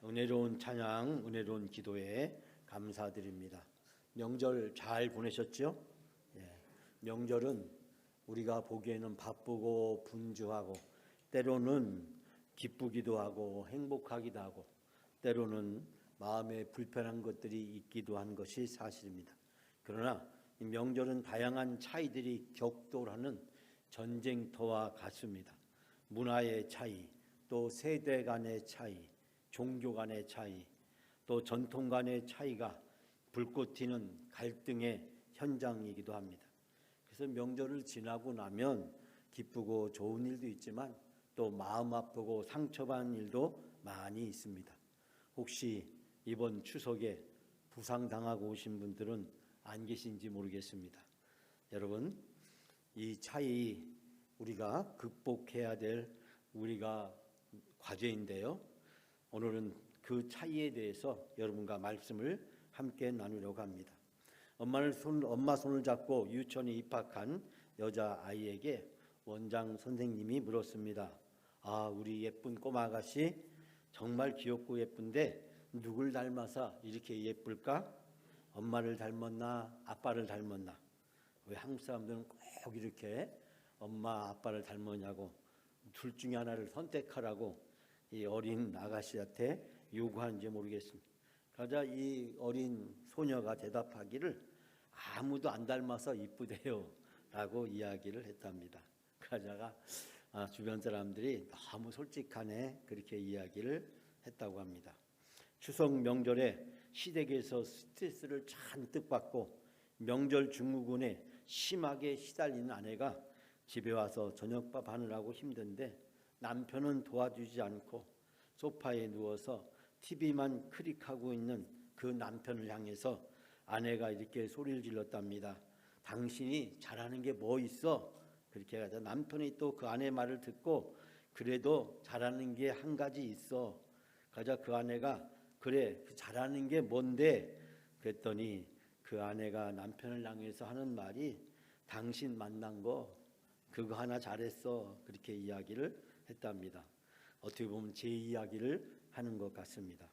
은혜로운 찬양, 은혜로운 기도에 감사드립니다. 명절 잘 보내셨죠? 명절은 우리가 보기에는 바쁘고 분주하고 때로는 기쁘기도 하고 행복하기도 하고 때로는 마음에 불편한 것들이 있기도 한 것이 사실입니다. 그러나 이 명절은 다양한 차이들이 격돌하는 전쟁터와 같습니다. 문화의 차이, 또 세대 간의 차이, 종교 간의 차이, 또 전통 간의 차이가 불꽃 튀는 갈등의 현장이기도 합니다. 그래서 명절을 지나고 나면 기쁘고 좋은 일도 있지만 또 마음 아프고 상처받는 일도 많이 있습니다. 혹시 이번 추석에 부상당하고 오신 분들은 안 계신지 모르겠습니다. 여러분, 이 차이 우리가 극복해야 될 우리가 과제인데요. 오늘은 그 차이에 대해서 여러분과 말씀을 함께 나누려고 합니다. 엄마 손을 잡고 유치원에 입학한 여자아이에게 원장 선생님이 물었습니다. 우리 예쁜 꼬마 아가씨 정말 귀엽고 예쁜데 누굴 닮아서 이렇게 예쁠까? 엄마를 닮았나? 아빠를 닮았나? 왜 한국 사람들은 꼭 이렇게 엄마, 아빠를 닮았냐고 둘 중에 하나를 선택하라고 이 어린 아가씨한테 요구하는지 모르겠습니다. 그러자 이 어린 소녀가 대답하기를 아무도 안 닮아서 이쁘대요 라고 이야기를 했답니다. 그러자가 주변 사람들이 너무 솔직하네 그렇게 이야기를 했다고 합니다. 추석 명절에 시댁에서 스트레스를 잔뜩 받고 명절 증후군에 심하게 시달리는 아내가 집에 와서 저녁밥 하느라고 힘든데 남편은 도와주지 않고 소파에 누워서 TV만 클릭하고 있는 그 남편을 향해서 아내가 이렇게 소리를 질렀답니다. 당신이 잘하는 게 뭐 있어? 그렇게 하자 남편이 또 그 아내 말을 듣고 그래도 잘하는 게 한 가지 있어. 그러자 그 아내가 그래 그 잘하는 게 뭔데? 그랬더니 그 아내가 남편을 향해서 하는 말이 당신 만난 거 그거 하나 잘했어. 그렇게 이야기를 했답니다. 어떻게 보면 제 이야기를 하는 것 같습니다.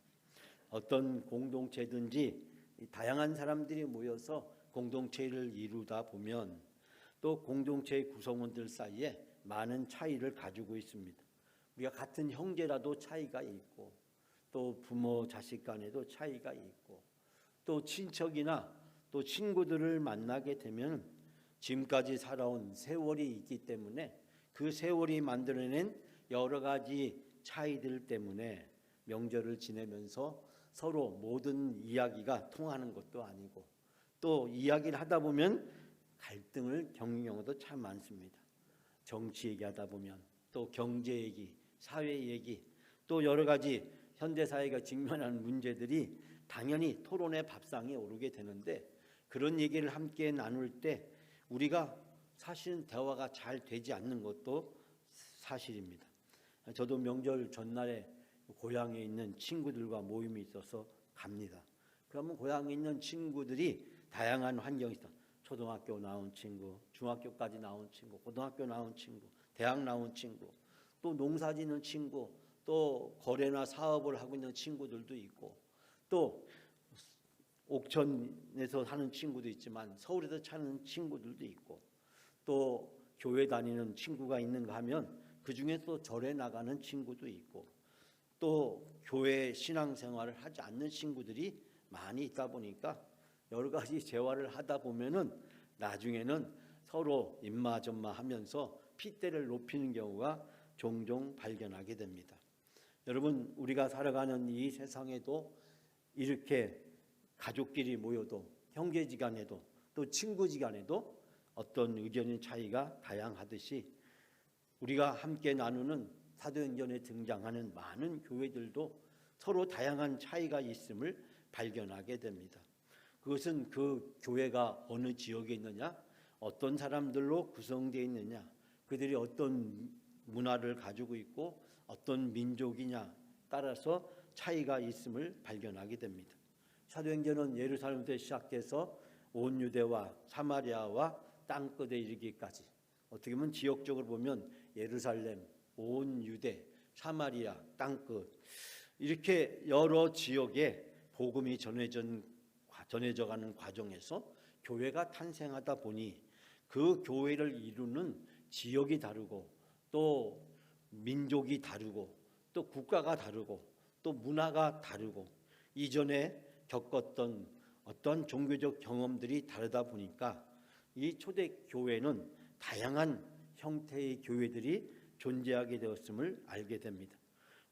어떤 공동체든지 다양한 사람들이 모여서 공동체를 이루다 보면 또 공동체의 구성원들 사이에 많은 차이를 가지고 있습니다. 우리가 같은 형제라도 차이가 있고 또 부모 자식 간에도 차이가 있고 또 친척이나 또 친구들을 만나게 되면 지금까지 살아온 세월이 있기 때문에 그 세월이 만들어낸 여러 가지 차이들 때문에 명절을 지내면서 서로 모든 이야기가 통하는 것도 아니고 또 이야기를 하다 보면 갈등을 겪는 경우도 참 많습니다. 정치 얘기하다 보면 또 경제 얘기, 사회 얘기 또 여러 가지 현대사회가 직면하는 문제들이 당연히 토론의 밥상에 오르게 되는데 그런 얘기를 함께 나눌 때 우리가 사실은 대화가 잘 되지 않는 것도 사실입니다. 저도 명절 전날에 고향에 있는 친구들과 모임이 있어서 갑니다. 그러면 고향에 있는 친구들이 다양한 환경이 있어. 초등학교 나온 친구, 중학교까지 나온 친구, 고등학교 나온 친구, 대학 나온 친구, 또 농사 짓는 친구, 또 거래나 사업을 하고 있는 친구들도 있고 또 옥천에서 사는 친구도 있지만 서울에서 사는 친구들도 있고 또 교회 다니는 친구가 있는가 하면 그중에 또 절에 나가는 친구도 있고 또 교회 신앙생활을 하지 않는 친구들이 많이 있다 보니까 여러 가지 재활을 하다 보면은 나중에는 서로 입마전마 하면서 핏대를 높이는 경우가 종종 발견하게 됩니다. 여러분 우리가 살아가는 이 세상에도 이렇게 가족끼리 모여도 형제지간에도 또 친구지간에도 어떤 의견의 차이가 다양하듯이 우리가 함께 나누는 사도행전에 등장하는 많은 교회들도 서로 다양한 차이가 있음을 발견하게 됩니다. 그것은 그 교회가 어느 지역에 있느냐, 어떤 사람들로 구성되어 있느냐, 그들이 어떤 문화를 가지고 있고 어떤 민족이냐 따라서 차이가 있음을 발견하게 됩니다. 사도행전은 예루살렘부터 시작해서 온 유대와 사마리아와 땅끝에 이르기까지 어떻게 보면 지역적으로 보면 예루살렘, 온 유대, 사마리아, 땅끝 이렇게 여러 지역에 복음이 전해져가는 과정에서 교회가 탄생하다 보니 그 교회를 이루는 지역이 다르고 또 민족이 다르고 또 국가가 다르고 또 문화가 다르고 이전에 겪었던 어떤 종교적 경험들이 다르다 보니까 이 초대교회는 다양한 형태의 교회들이 존재하게 되었음을 알게 됩니다.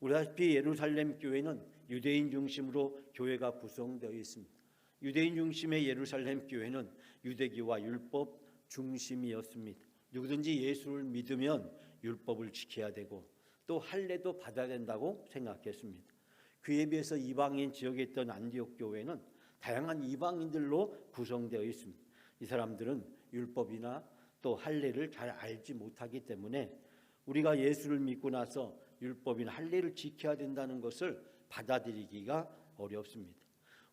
우리 아시다시피 예루살렘 교회는 유대인 중심으로 교회가 구성되어 있습니다. 유대인 중심의 예루살렘 교회는 유대교와 율법 중심이었습니다. 누구든지 예수를 믿으면 율법을 지켜야 되고 또 할례도 받아야 된다고 생각했습니다. 그에 비해서 이방인 지역에 있던 안디옥 교회는 다양한 이방인들로 구성되어 있습니다. 이 사람들은 율법이나 또 할례를 잘 알지 못하기 때문에 우리가 예수를 믿고 나서 율법이나 할례를 지켜야 된다는 것을 받아들이기가 어렵습니다.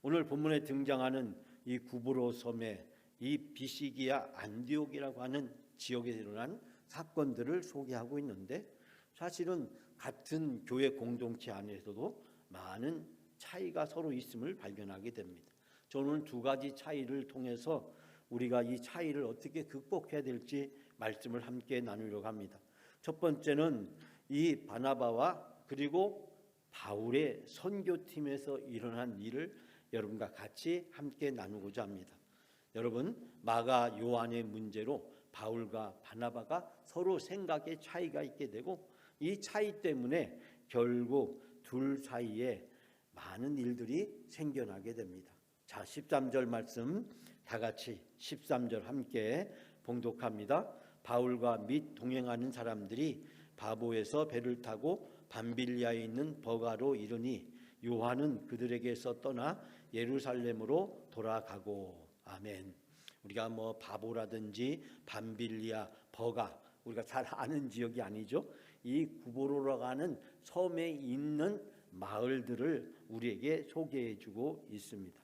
오늘 본문에 등장하는 이 구브로 섬의 이 비시기아 안디옥이라고 하는 지역에 일어난 사건들을 소개하고 있는데 사실은 같은 교회 공동체 안에서도 많은 차이가 서로 있음을 발견하게 됩니다. 저는 두 가지 차이를 통해서 우리가 이 차이를 어떻게 극복해야 될지 말씀을 함께 나누려고 합니다. 첫 번째는 이 바나바와 그리고 바울의 선교팀에서 일어난 일을 여러분과 같이 함께 나누고자 합니다. 여러분, 마가 요한의 문제로 바울과 바나바가 서로 생각의 차이가 있게 되고 이 차이 때문에 결국 둘 사이에 많은 일들이 생겨나게 됩니다. 자, 13절 말씀 다 같이 13절 함께 봉독합니다. 바울과 및 동행하는 사람들이 바보에서 배를 타고 밤빌리아에 있는 버가로 이르니 요한은 그들에게서 떠나 예루살렘으로 돌아가고. 아멘. 우리가 바보라든지 밤빌리아, 버가 우리가 잘 아는 지역이 아니죠. 이 구브로라고 하는 섬에 있는 마을들을 우리에게 소개해주고 있습니다.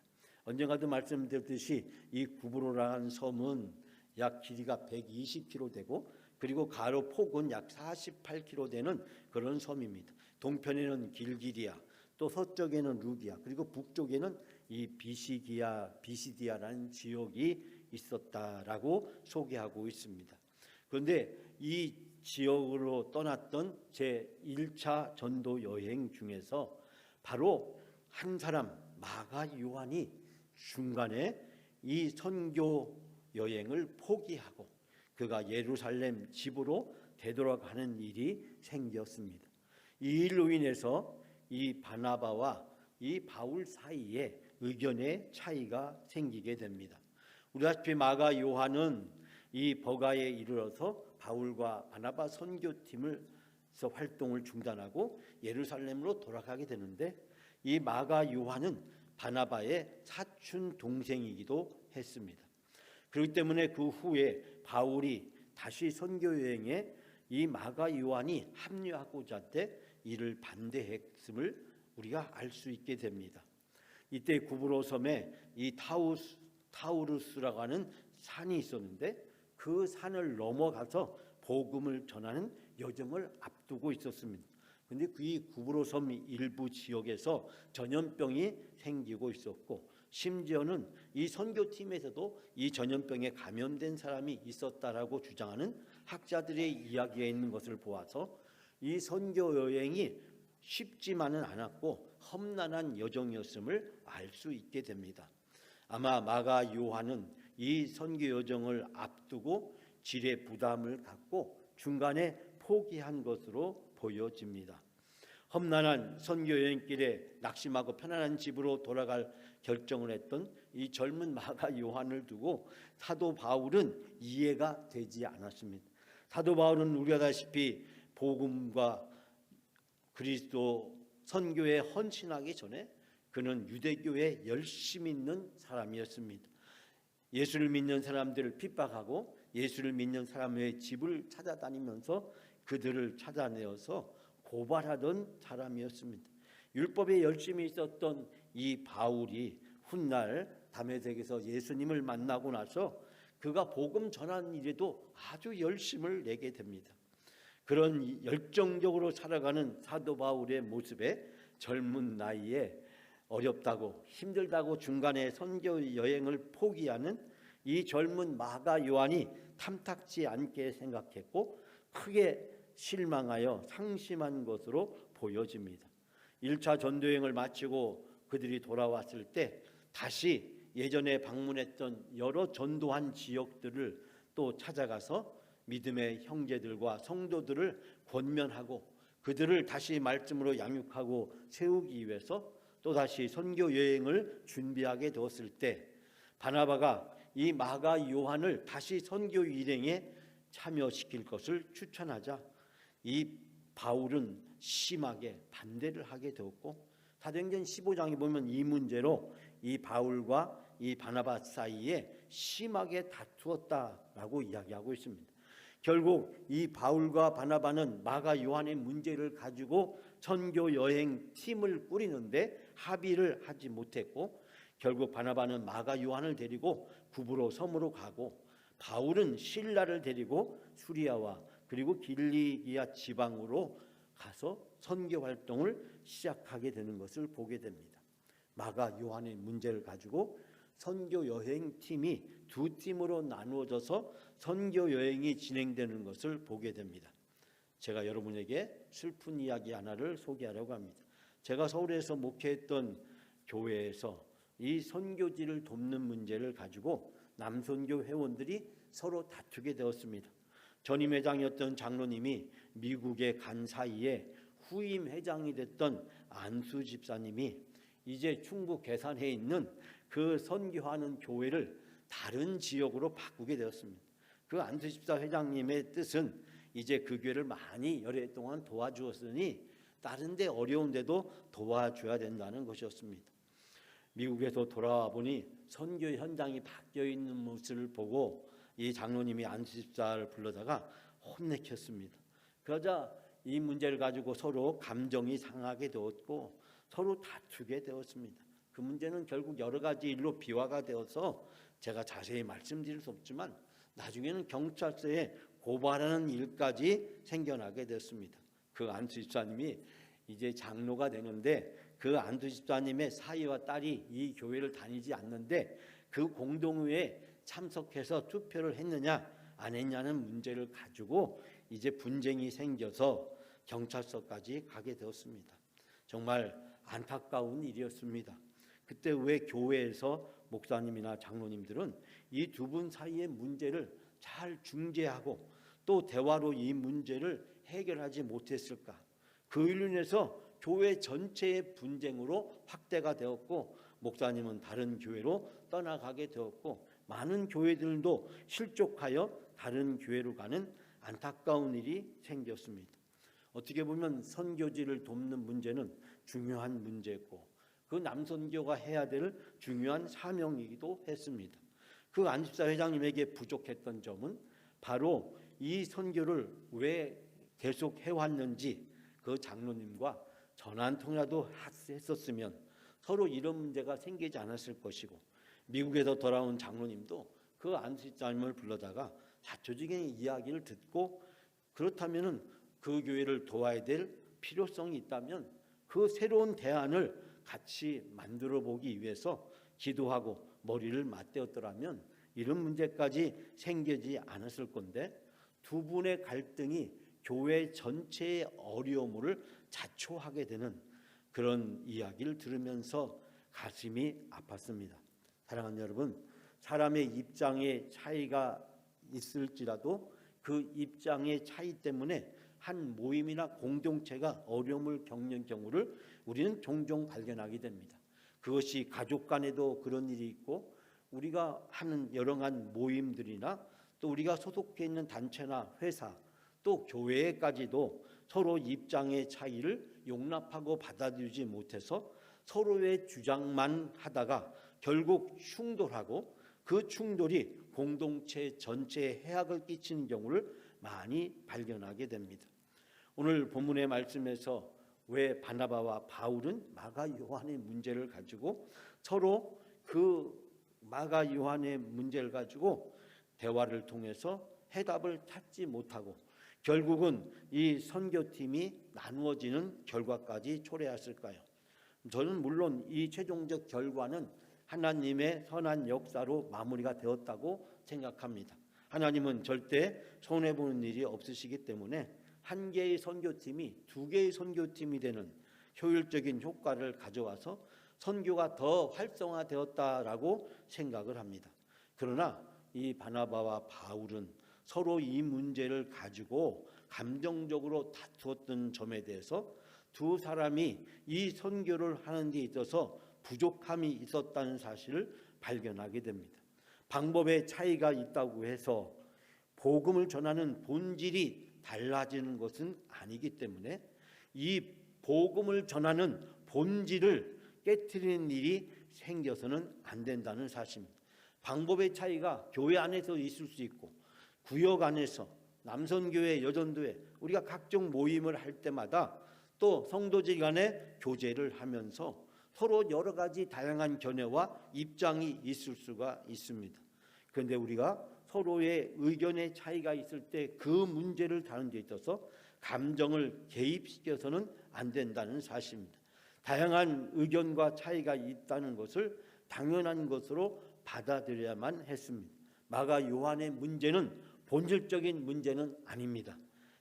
언젠가도 말씀드렸듯이 이 구브로라는 섬은 약 길이가 120km 되고 그리고 가로 폭은 약 48km 되는 그런 섬입니다. 동편에는 길기리아, 또 서쪽에는 루디아, 그리고 북쪽에는 이 비시디아라는 지역이 있었다라고 소개하고 있습니다. 그런데 이 지역으로 떠났던 제1차 전도 여행 중에서 바로 한 사람 마가 요한이 중간에 이 선교 여행을 포기하고 그가 예루살렘 집으로 되돌아가는 일이 생겼습니다. 이 일로 인해서 이 바나바와 이 바울 사이에 의견의 차이가 생기게 됩니다. 우리 아시다시피 마가 요한은 이 버가에 이르러서 바울과 바나바 선교팀에서 활동을 중단하고 예루살렘으로 돌아가게 되는데 이 마가 요한은 바나바의 사촌 동생이기도 했습니다. 그렇기 때문에 그 후에 바울이 다시 선교 여행에 이 마가 요한이 합류하고자 할 때 이를 반대했음을 우리가 알 수 있게 됩니다. 이때 구브로 섬에 이 타우루스라고 하는 산이 있었는데 그 산을 넘어가서 복음을 전하는 여정을 앞두고 있었습니다. 그런데 이 구브로 섬 일부 지역에서 전염병이 생기고 있었고 심지어는 이 선교팀에서도 이 전염병에 감염된 사람이 있었다라고 주장하는 학자들의 이야기가 있는 것을 보아서 이 선교 여행이 쉽지만은 않았고 험난한 여정이었음을 알 수 있게 됩니다. 아마 마가 요한은 이 선교 여정을 앞두고 지레 부담을 갖고 중간에 포기한 것으로 보여집니다. 험난한 선교 여행길에 낙심하고 편안한 집으로 돌아갈 결정을 했던 이 젊은 마가 요한을 두고 사도 바울은 이해가 되지 않았습니다. 사도 바울은 우리가 아다시피 복음과 그리스도 선교에 헌신하기 전에 그는 유대교에 열심히 있는 사람이었습니다. 예수를 믿는 사람들을 핍박하고 예수를 믿는 사람의 집을 찾아다니면서 그들을 찾아내어서 고발하던 사람이었습니다. 율법에 열심히 있었던 이 바울이 훗날 다메섹에서 예수님을 만나고 나서 그가 복음 전하는 일에도 아주 열심을 내게 됩니다. 그런 열정적으로 살아가는 사도 바울의 모습에 젊은 나이에 어렵다고 힘들다고 중간에 선교 여행을 포기하는 이 젊은 마가 요한이 탐탁지 않게 생각했고 크게 실망하여 상심한 것으로 보여집니다. 1차 전도여행을 마치고 그들이 돌아왔을 때 다시 예전에 방문했던 여러 전도한 지역들을 또 찾아가서 믿음의 형제들과 성도들을 권면하고 그들을 다시 말씀으로 양육하고 세우기 위해서 또다시 선교 여행을 준비하게 되었을 때 바나바가 이 마가 요한을 다시 선교 일행에 참여시킬 것을 추천하자 이 바울은 심하게 반대를 하게 되었고 사도행전 15장에 보면 이 문제로 이 바울과 이 바나바 사이에 심하게 다투었다라고 이야기하고 있습니다. 결국 이 바울과 바나바는 마가 요한의 문제를 가지고 선교 여행 팀을 꾸리는데 합의를 하지 못했고 결국 바나바는 마가 요한을 데리고 구브로 섬으로 가고 바울은 실라를 데리고 수리아와 그리고 길리기아 지방으로 가서 선교 활동을 시작하게 되는 것을 보게 됩니다. 마가 요한의 문제를 가지고 선교 여행 팀이 두 팀으로 나누어져서 선교 여행이 진행되는 것을 보게 됩니다. 제가 여러분에게 슬픈 이야기 하나를 소개하려고 합니다. 제가 서울에서 목회했던 교회에서 이 선교지를 돕는 문제를 가지고 남선교 회원들이 서로 다투게 되었습니다. 전임 회장이었던 장로님이 미국에 간 사이에 후임 회장이 됐던 안수 집사님이 이제 충북 괴산에 있는 그 선교하는 교회를 다른 지역으로 바꾸게 되었습니다. 그 안수 집사 회장님의 뜻은 이제 그 교회를 많이 여러 해 동안 도와주었으니 다른 데 어려운데도 도와줘야 된다는 것이었습니다. 미국에서 돌아와 보니 선교 현장이 바뀌어 있는 모습을 보고 이 장로님이 안수 집사를 불러다가 혼내켰습니다. 그러자 이 문제를 가지고 서로 감정이 상하게 되었고 서로 다투게 되었습니다. 그 문제는 결국 여러 가지 일로 비화가 되어서 제가 자세히 말씀드릴 수 없지만 나중에는 경찰서에 고발하는 일까지 생겨나게 됐습니다. 그 안수 집사님이 이제 장로가 되는데 그 안수 집사님의 사위와 딸이 이 교회를 다니지 않는데 그 공동회에 참석해서 투표를 했느냐 안 했냐는 문제를 가지고 이제 분쟁이 생겨서 경찰서까지 가게 되었습니다. 정말 안타까운 일이었습니다. 그때 왜 교회에서 목사님이나 장로님들은 이 두 분 사이의 문제를 잘 중재하고 또 대화로 이 문제를 해결하지 못했을까? 그 일로 인해서 교회 전체의 분쟁으로 확대가 되었고 목사님은 다른 교회로 떠나가게 되었고 많은 교회들도 실족하여 다른 교회로 가는 안타까운 일이 생겼습니다. 어떻게 보면 선교지를 돕는 문제는 중요한 문제고 그 남선교가 해야 될 중요한 사명이기도 했습니다. 그 안집사 회장님에게 부족했던 점은 바로 이 선교를 왜 계속 해왔는지 그 장로님과 전화 한 통이라도 했었으면 서로 이런 문제가 생기지 않았을 것이고 미국에서 돌아온 장로님도 그 안집사님을 불러다가 자초지경의 이야기를 듣고 그렇다면은 그 교회를 도와야 될 필요성이 있다면 그 새로운 대안을 같이 만들어 보기 위해서 기도하고 머리를 맞대었더라면 이런 문제까지 생기지 않았을 건데 두 분의 갈등이 교회 전체의 어려움을 자초하게 되는 그런 이야기를 들으면서 가슴이 아팠습니다. 사랑하는 여러분, 사람의 입장의 차이가 있을지라도 그 입장의 차이 때문에 한 모임이나 공동체가 어려움을 겪는 경우를 우리는 종종 발견하게 됩니다. 그것이 가족 간에도 그런 일이 있고 우리가 하는 여러한 모임들이나 또 우리가 소속해 있는 단체나 회사 또 교회까지도 서로 입장의 차이를 용납하고 받아들이지 못해서 서로의 주장만 하다가 결국 충돌하고 그 충돌이 공동체 전체에 해악을 끼치는 경우를 많이 발견하게 됩니다. 오늘 본문의 말씀에서 왜 바나바와 바울은 마가 요한의 문제를 가지고 서로 그 마가 요한의 문제를 가지고 대화를 통해서 해답을 찾지 못하고 결국은 이 선교팀이 나누어지는 결과까지 초래했을까요? 저는 물론 이 최종적 결과는 하나님의 선한 역사로 마무리가 되었다고 생각합니다. 하나님은 절대 손해보는 일이 없으시기 때문에 한 개의 선교팀이 두 개의 선교팀이 되는 효율적인 효과를 가져와서 선교가 더 활성화되었다라고 생각을 합니다. 그러나 이 바나바와 바울은 서로 이 문제를 가지고 감정적으로 다투었던 점에 대해서 두 사람이 이 선교를 하는 데 있어서 부족함이 있었다는 사실을 발견하게 됩니다. 방법의 차이가 있다고 해서 복음을 전하는 본질이 달라지는 것은 아니기 때문에 이 복음을 전하는 본질을 깨트리는 일이 생겨서는 안 된다는 사실입니다. 방법의 차이가 교회 안에서 있을 수 있고 구역 안에서 남선교회, 여전도회 우리가 각종 모임을 할 때마다 또 성도들 간에 교제를 하면서 서로 여러 가지 다양한 견해와 입장이 있을 수가 있습니다. 그런데 우리가 서로의 의견의 차이가 있을 때 그 문제를 다루는 데 있어서 감정을 개입시켜서는 안 된다는 사실입니다. 다양한 의견과 차이가 있다는 것을 당연한 것으로 받아들여야만 했습니다. 마가 요한의 문제는 본질적인 문제는 아닙니다.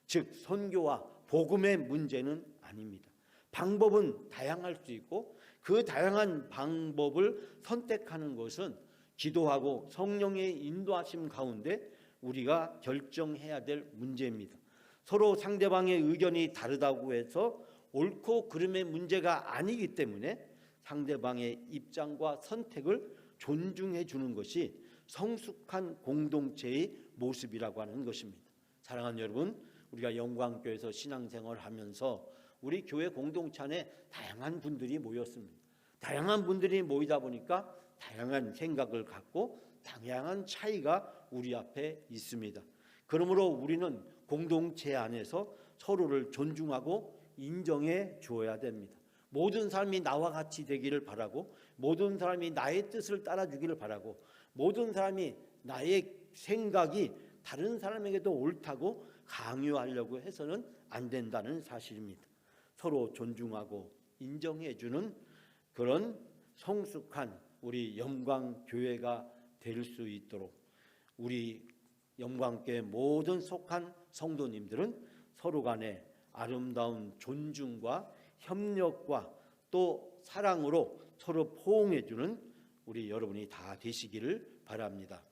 즉 선교와 복음의 문제는 아닙니다. 방법은 다양할 수 있고 그 다양한 방법을 선택하는 것은 기도하고 성령의 인도하심 가운데 우리가 결정해야 될 문제입니다. 서로 상대방의 의견이 다르다고 해서 옳고 그름의 문제가 아니기 때문에 상대방의 입장과 선택을 존중해 주는 것이 성숙한 공동체의 모습이라고 하는 것입니다. 사랑하는 여러분, 우리가 영광교회에서 신앙생활을 하면서 우리 교회 공동체 안에 다양한 분들이 모였습니다. 다양한 분들이 모이다 보니까 다양한 생각을 갖고 다양한 차이가 우리 앞에 있습니다. 그러므로 우리는 공동체 안에서 서로를 존중하고 인정해 주어야 됩니다. 모든 사람이 나와 같이 되기를 바라고 모든 사람이 나의 뜻을 따라주기를 바라고 모든 사람이 나의 생각이 다른 사람에게도 옳다고 강요하려고 해서는 안 된다는 사실입니다. 서로 존중하고 인정해 주는 그런 성숙한 우리 영광교회가 될 수 있도록 우리 영광교회 모든 속한 성도님들은 서로 간에 아름다운 존중과 협력과 또 사랑으로 서로 포옹해 주는 우리 여러분이 다 되시기를 바랍니다.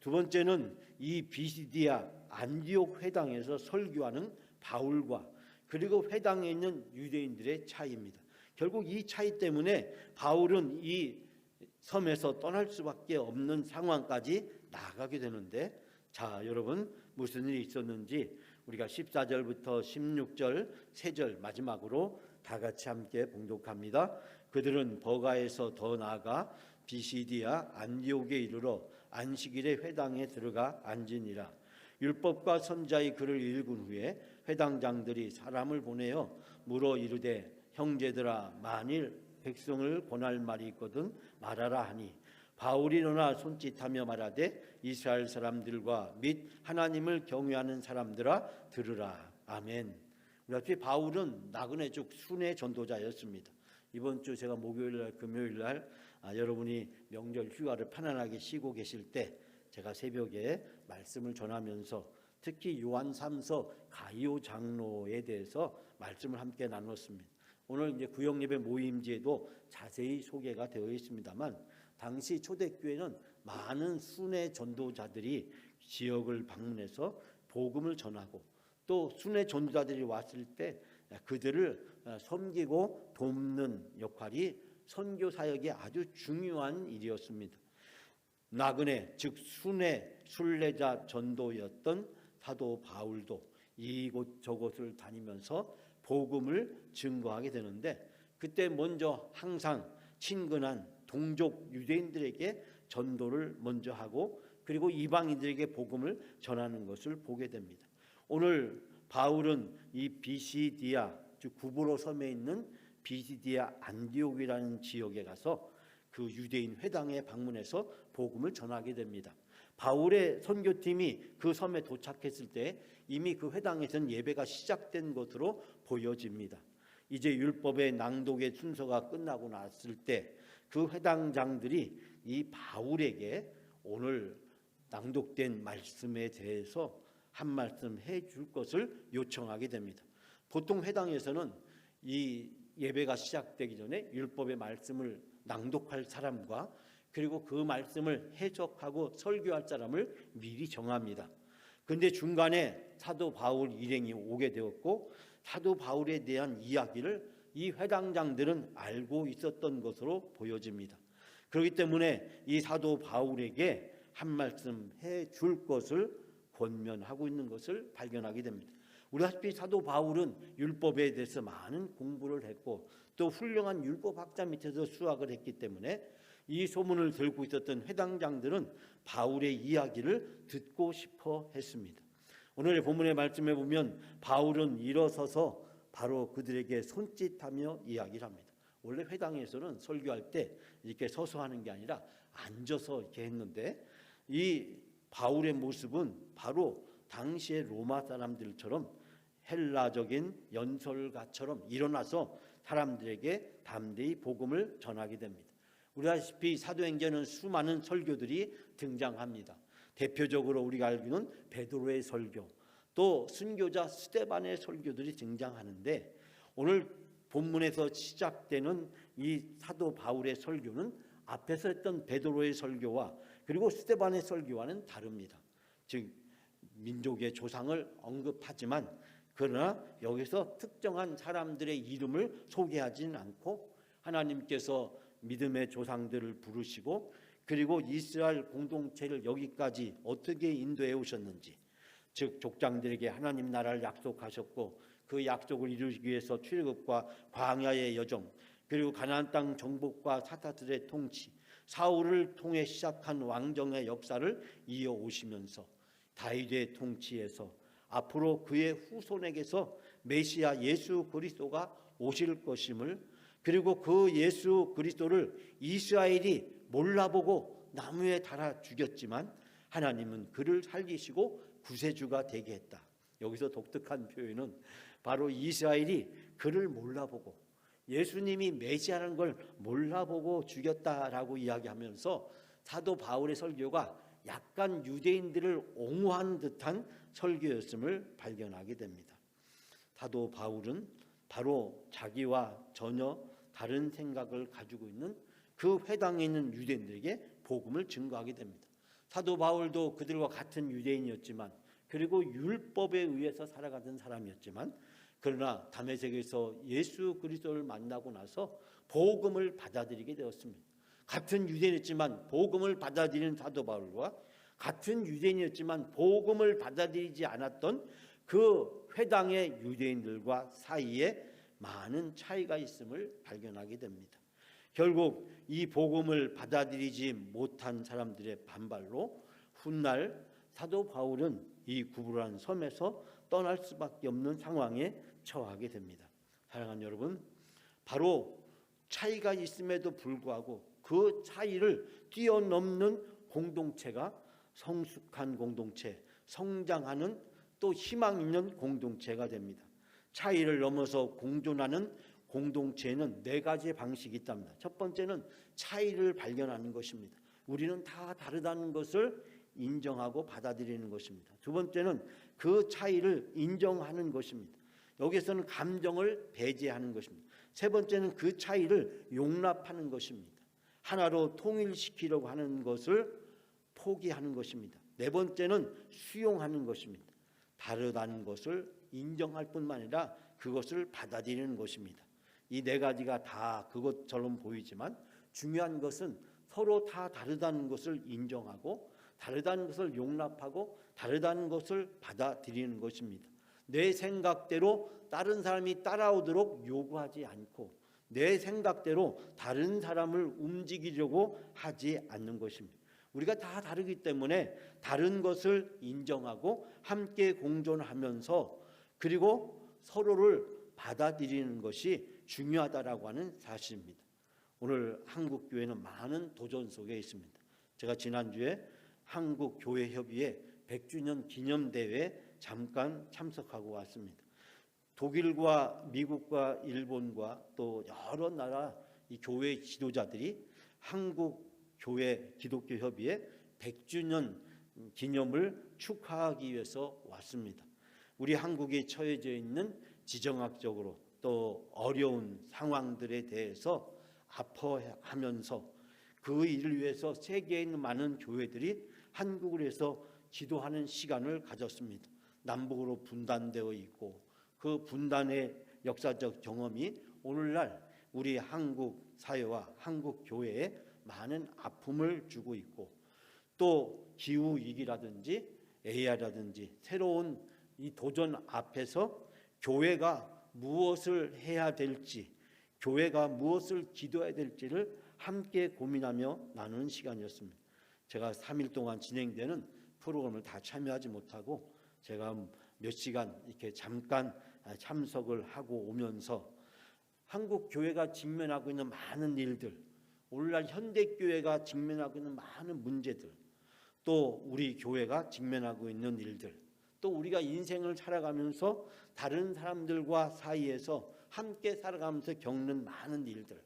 두 번째는 이 비시디아 안디옥 회당에서 설교하는 바울과 그리고 회당에 있는 유대인들의 차이입니다. 결국 이 차이 때문에 바울은 이 섬에서 떠날 수밖에 없는 상황까지 나아가게 되는데, 자 여러분 무슨 일이 있었는지 우리가 14절부터 16절 3절 마지막으로 다 같이 함께 봉독합니다. 그들은 버가에서 더 나아가 비시디아 안디옥에 이르러 안식일에 회당에 들어가 앉으니라. 율법과 선자의 글을 읽은 후에 회당장들이 사람을 보내어 물어 이르되 형제들아 만일 백성을 권할 말이 있거든 말하라 하니 바울이 일어나 손짓하며 말하되 이스라엘 사람들과 및 하나님을 경외하는 사람들아 들으라. 아멘. 우리 바울은 나그네족 순회 전도자였습니다. 이번 주 제가 목요일날 금요일날 여러분이 명절 휴가를 편안하게 쉬고 계실 때 제가 새벽에 말씀을 전하면서 특히 요한 3서 가이오 장로에 대해서 말씀을 함께 나눴습니다. 오늘 이제 구역예배 모임지에도 자세히 소개가 되어 있습니다만 당시 초대교회는 많은 순회 전도자들이 지역을 방문해서 복음을 전하고 또 순회 전도자들이 왔을 때 그들을 섬기고 돕는 역할이 선교 사역의 아주 중요한 일이었습니다. 나그네 즉 순회 순례자 전도였던 사도 바울도 이곳 저곳을 다니면서 복음을 증거하게 되는데 그때 먼저 항상 친근한 동족 유대인들에게 전도를 먼저 하고 그리고 이방인들에게 복음을 전하는 것을 보게 됩니다. 오늘 바울은 이 비시디아 즉 구브로 섬에 있는 비시디아 안디옥이라는 지역에 가서 그 유대인 회당에 방문해서 복음을 전하게 됩니다. 바울의 선교팀이 그 섬에 도착했을 때 이미 그 회당에서는 예배가 시작된 것으로 보여집니다. 이제 율법의 낭독의 순서가 끝나고 났을 때 그 회당장들이 이 바울에게 오늘 낭독된 말씀에 대해서 한 말씀 해줄 것을 요청하게 됩니다. 보통 회당에서는 이 예배가 시작되기 전에 율법의 말씀을 낭독할 사람과 그리고 그 말씀을 해석하고 설교할 사람을 미리 정합니다. 그런데 중간에 사도 바울 일행이 오게 되었고 사도 바울에 대한 이야기를 이 회당장들은 알고 있었던 것으로 보여집니다. 그렇기 때문에 이 사도 바울에게 한 말씀 해줄 것을 권면하고 있는 것을 발견하게 됩니다. 우리 아시피 사도 바울은 율법에 대해서 많은 공부를 했고 또 훌륭한 율법학자 밑에서 수학을 했기 때문에 이 소문을 들고 있었던 회당장들은 바울의 이야기를 듣고 싶어 했습니다. 오늘의 본문의 말씀에 보면 바울은 일어서서 바로 그들에게 손짓하며 이야기를 합니다. 원래 회당에서는 설교할 때 이렇게 서서 하는 게 아니라 앉아서 이렇게 했는데 이 바울의 모습은 바로 당시의 로마 사람들처럼 헬라적인 연설가처럼 일어나서 사람들에게 담대히 복음을 전하게 됩니다. 우리 아시피 사도행전은 수많은 설교들이 등장합니다. 대표적으로 우리가 알기는 베드로의 설교, 또 순교자 스데반의 설교들이 등장하는데 오늘 본문에서 시작되는 이 사도 바울의 설교는 앞에서 했던 베드로의 설교와 그리고 스데반의 설교와는 다릅니다. 즉 민족의 조상을 언급하지만 그러나 여기서 특정한 사람들의 이름을 소개하지는 않고 하나님께서 믿음의 조상들을 부르시고 그리고 이스라엘 공동체를 여기까지 어떻게 인도해 오셨는지, 즉 족장들에게 하나님 나라를 약속하셨고 그 약속을 이루기 위해서 출애굽과 광야의 여정, 그리고 가나안 땅 정복과 사사들의 통치, 사울을 통해 시작한 왕정의 역사를 이어오시면서 다윗의 통치에서 앞으로 그의 후손에게서 메시아 예수 그리스도가 오실 것임을, 그리고 그 예수 그리스도를 이스라엘이 몰라보고 나무에 달아 죽였지만 하나님은 그를 살리시고 구세주가 되게 했다. 여기서 독특한 표현은 바로 이스라엘이 그를 몰라보고 예수님이 메시아라는 걸 몰라보고 죽였다라고 이야기하면서 사도 바울의 설교가 약간 유대인들을 옹호한 듯한 설교였음을 발견하게 됩니다. 사도 바울은 바로 자기와 전혀 다른 생각을 가지고 있는 그 회당에 있는 유대인들에게 복음을 증거하게 됩니다. 사도 바울도 그들과 같은 유대인이었지만 그리고 율법에 의해서 살아가던 사람이었지만 그러나 다메섹에서 예수 그리스도를 만나고 나서 복음을 받아들이게 되었습니다. 같은 유대인이었지만 복음을 받아들이는 사도 바울과 같은 유대인이었지만 복음을 받아들이지 않았던 그 회당의 유대인들과 사이에 많은 차이가 있음을 발견하게 됩니다. 결국 이 복음을 받아들이지 못한 사람들의 반발로 훗날 사도 바울은 이 구불한 섬에서 떠날 수밖에 없는 상황에 처하게 됩니다. 사랑하는 여러분, 바로 차이가 있음에도 불구하고 그 차이를 뛰어넘는 공동체가 성숙한 공동체, 성장하는 또 희망 있는 공동체가 됩니다. 차이를 넘어서 공존하는 공동체에는 네 가지의 방식이 있답니다. 첫 번째는 차이를 발견하는 것입니다. 우리는 다 다르다는 것을 인정하고 받아들이는 것입니다. 두 번째는 그 차이를 인정하는 것입니다. 여기서는 감정을 배제하는 것입니다. 세 번째는 그 차이를 용납하는 것입니다. 하나로 통일시키려고 하는 것을 포기하는 것입니다. 네 번째는 수용하는 것입니다. 다르다는 것을 인정할 뿐만 아니라 그것을 받아들이는 것입니다. 이 네 가지가 다 그것처럼 보이지만 중요한 것은 서로 다 다르다는 것을 인정하고 다르다는 것을 용납하고 다르다는 것을 받아들이는 것입니다. 내 생각대로 다른 사람이 따라오도록 요구하지 않고 내 생각대로 다른 사람을 움직이려고 하지 않는 것입니다. 우리가 다 다르기 때문에 다른 것을 인정하고 함께 공존하면서 그리고 서로를 받아들이는 것이 중요하다라고 하는 사실입니다. 오늘 한국 교회는 많은 도전 속에 있습니다. 제가 지난주에 한국교회협의회 100주년 기념대회에 잠깐 참석하고 왔습니다. 독일과 미국과 일본과 또 여러 나라 이 교회 지도자들이 한국 교회 기독교 협의회 100주년 기념을 축하하기 위해서 왔습니다. 우리 한국이 처해져 있는 지정학적으로 또 어려운 상황들에 대해서 아파하면서 그 일을 위해서 세계에 있는 많은 교회들이 한국을 위해서 기도하는 시간을 가졌습니다. 남북으로 분단되어 있고 그 분단의 역사적 경험이 오늘날 우리 한국 사회와 한국 교회에 많은 아픔을 주고 있고 또 기후 위기라든지 AI라든지 새로운 이 도전 앞에서 교회가 무엇을 해야 될지, 교회가 무엇을 기도해야 될지를 함께 고민하며 나누는 시간이었습니다. 제가 3일 동안 진행되는 프로그램을 다 참여하지 못하고 제가 몇 시간 이렇게 잠깐 참석을 하고 오면서 한국 교회가 직면하고 있는 많은 일들, 오늘날 현대 교회가 직면하고 있는 많은 문제들, 또 우리 교회가 직면하고 있는 일들, 또 우리가 인생을 살아가면서 다른 사람들과 사이에서 함께 살아가면서 겪는 많은 일들,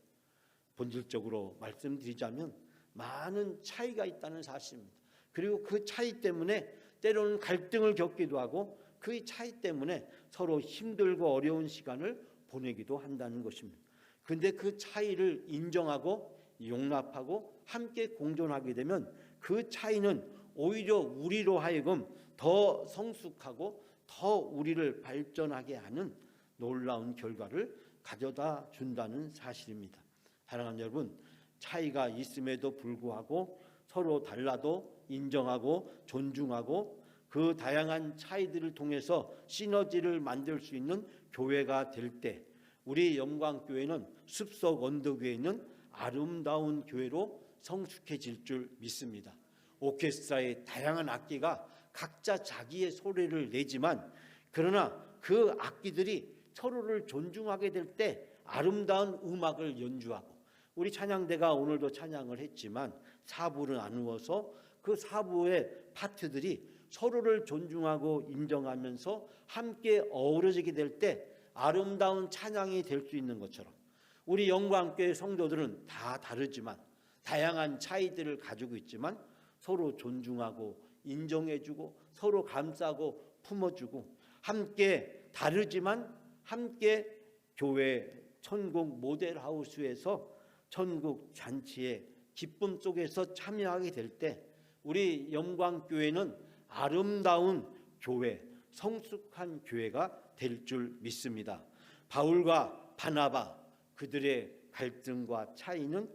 본질적으로 말씀드리자면 많은 차이가 있다는 사실입니다. 그리고 그 차이 때문에 때로는 갈등을 겪기도 하고 그 차이 때문에 서로 힘들고 어려운 시간을 보내기도 한다는 것입니다. 그런데 그 차이를 인정하고 용납하고 함께 공존하게 되면 그 차이는 오히려 우리로 하여금 더 성숙하고 더 우리를 발전하게 하는 놀라운 결과를 가져다 준다는 사실입니다. 사랑하는 여러분, 차이가 있음에도 불구하고 서로 달라도 인정하고 존중하고 그 다양한 차이들을 통해서 시너지를 만들 수 있는 교회가 될 때 우리 영광교회는 숲속 언덕 위에 있는 아름다운 교회로 성숙해질 줄 믿습니다. 오케스트라의 다양한 악기가 각자 자기의 소리를 내지만 그러나 그 악기들이 서로를 존중하게 될 때 아름다운 음악을 연주하고 우리 찬양대가 오늘도 찬양을 했지만 사부를 나누어서 그 사부의 파트들이 서로를 존중하고 인정하면서 함께 어우러지게 될 때 아름다운 찬양이 될 수 있는 것처럼 우리 영광교회 성도들은 다 다르지만 다양한 차이들을 가지고 있지만 서로 존중하고 인정해주고 서로 감싸고 품어주고 함께 다르지만 함께 교회 천국 모델하우스에서 천국 잔치의 기쁨 속에서 참여하게 될 때 우리 영광교회는 아름다운 교회, 성숙한 교회가 될 줄 믿습니다. 바울과 바나바 그들의 갈등과 차이는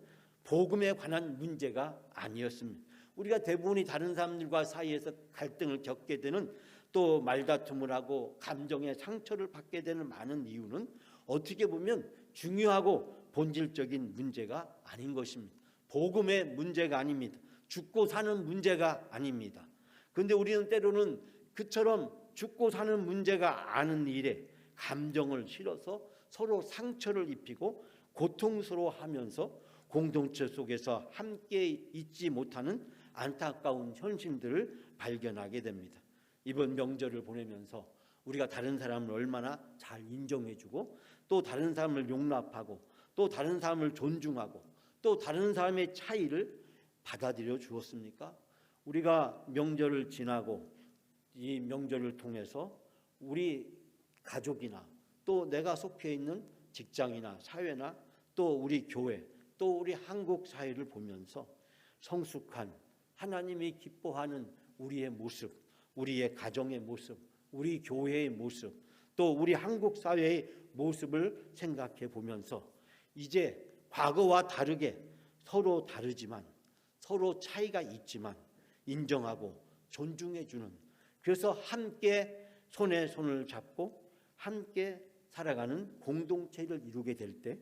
복음에 관한 문제가 아니었습니다. 우리가 대부분이 다른 사람들과 사이에서 갈등을 겪게 되는 또 말다툼을 하고 감정의 상처를 받게 되는 많은 이유는 어떻게 보면 중요하고 본질적인 문제가 아닌 것입니다. 복음의 문제가 아닙니다. 죽고 사는 문제가 아닙니다. 그런데 우리는 때로는 그처럼 죽고 사는 문제가 아닌 일에 감정을 실어서 서로 상처를 입히고 고통스러워하면서 공동체 속에서 함께 있지 못하는 안타까운 현실들을 발견하게 됩니다. 이번 명절을 보내면서 우리가 다른 사람을 얼마나 잘 인정해주고 또 다른 사람을 용납하고 또 다른 사람을 존중하고 또 다른 사람의 차이를 받아들여 주었습니까? 우리가 명절을 지나고 이 명절을 통해서 우리 가족이나 또 내가 속해 있는 직장이나 사회나 또 우리 교회 또 우리 한국 사회를 보면서 성숙한 하나님이 기뻐하는 우리의 모습, 우리의 가정의 모습, 우리 교회의 모습, 또 우리 한국 사회의 모습을 생각해 보면서 이제 과거와 다르게 서로 다르지만 서로 차이가 있지만 인정하고 존중해 주는, 그래서 함께 손에 손을 잡고 함께 살아가는 공동체를 이루게 될 때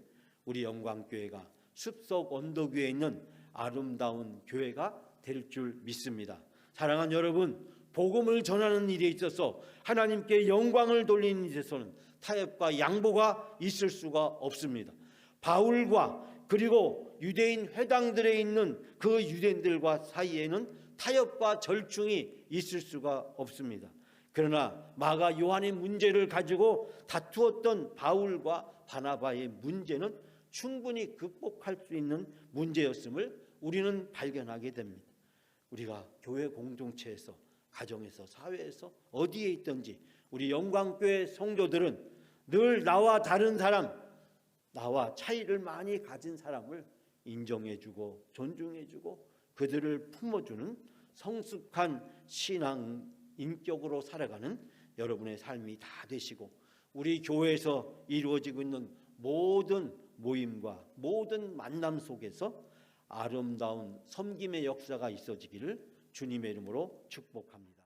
우리 영광교회가 숲속 언덕 위에 있는 아름다운 교회가 될 줄 믿습니다. 사랑하는 여러분, 복음을 전하는 일에 있어서 하나님께 영광을 돌리는 일에서는 타협과 양보가 있을 수가 없습니다. 바울과 그리고 유대인 회당들에 있는 그 유대인들과 사이에는 타협과 절충이 있을 수가 없습니다. 그러나 마가 요한의 문제를 가지고 다투었던 바울과 바나바의 문제는 충분히 극복할 수 있는 문제였음을 우리는 발견하게 됩니다. 우리가 교회 공동체에서, 가정에서, 사회에서 어디에 있든지 우리 영광교회 성도들은 늘 나와 다른 사람, 나와 차이를 많이 가진 사람을 인정해주고 존중해주고 그들을 품어주는 성숙한 신앙 인격으로 살아가는 여러분의 삶이 다 되시고, 우리 교회에서 이루어지고 있는 모든 모임과 모든 만남 속에서 아름다운 섬김의 역사가 있어지기를 주님의 이름으로 축복합니다.